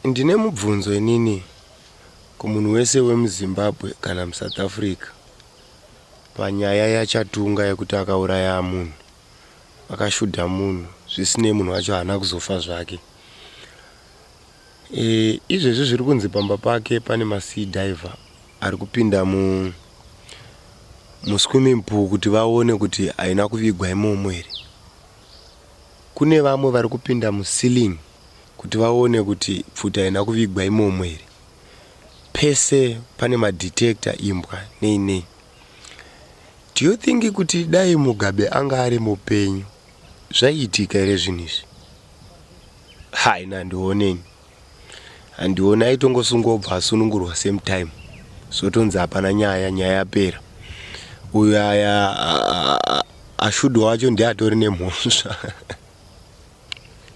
Ndine mubvunzo inini kumunhu wese wemuZimbabwe kana muSouth Africa panyaya yachatunga yekuti akauraya munhu, akashudha munhu zvisinei munhu wacho haana kuzofa zvake. Izvezvi zviri kunzi pamba pake pane masea diver ari kupinda muswimming pool kuti vaone kuti haina kuvigwa imomo here. Kune vamwe vari kupinda muceiling kuti vaone kuti pfuta haina kuvigwa imomo here. Pese pane madetector imbwa nei. Do you think kuti dai Mugabe anga ari mupenyu zvaiitika here zvinhu izvi? Haina handiona aitongosungobva asunungurwa same time sotonzi hapana nyaya yapera. Uyu aya ashudwa wacho ndiye atori nemhosva.